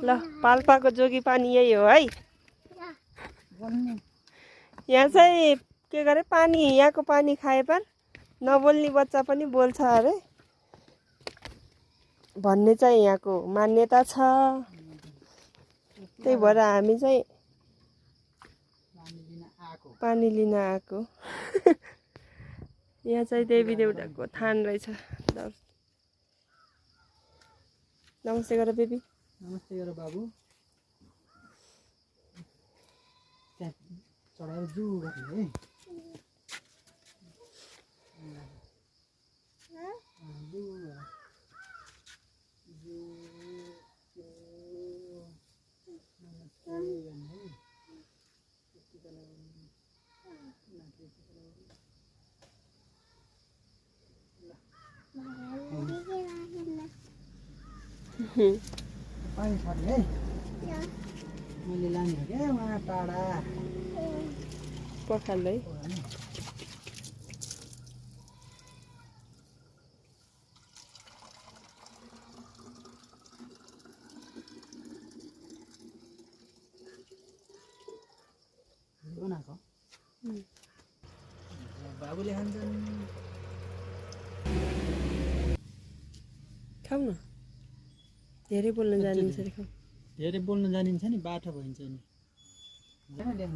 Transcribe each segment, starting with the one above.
ल पाल्पाको जोगी पानी यही हो है। यहाँ चाहिँ के गरे पानी यहाँको पानी खाए पर नबोल्ने बच्चा पनि बोल्छ अरे भन्ने चाहिँ यहाँको मान्यता छ। त्यही भएर हामी चाहिँ पानी लिन आएको। यहाँ चाहिँ देवी देउताको थान रहेछ। नमस्ते गर बेबी। नमस्ते गर बाबु। चढाएर जु गर्ने है। पानी छर्ने है। मैले लाने हो क्या वहाँ टाढा पखाल्दै बनाएको बाबुले खान्छन्। खाऊ न। धेरै बोल्न जानिन्छ रे खाऊ। धेरै बोल्न जानिन्छ नि बाठो भइन्छ नि। ल्याउँदा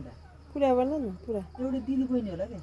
पुरा बोल न पुरा। एउटा दिदी बहिनी होला के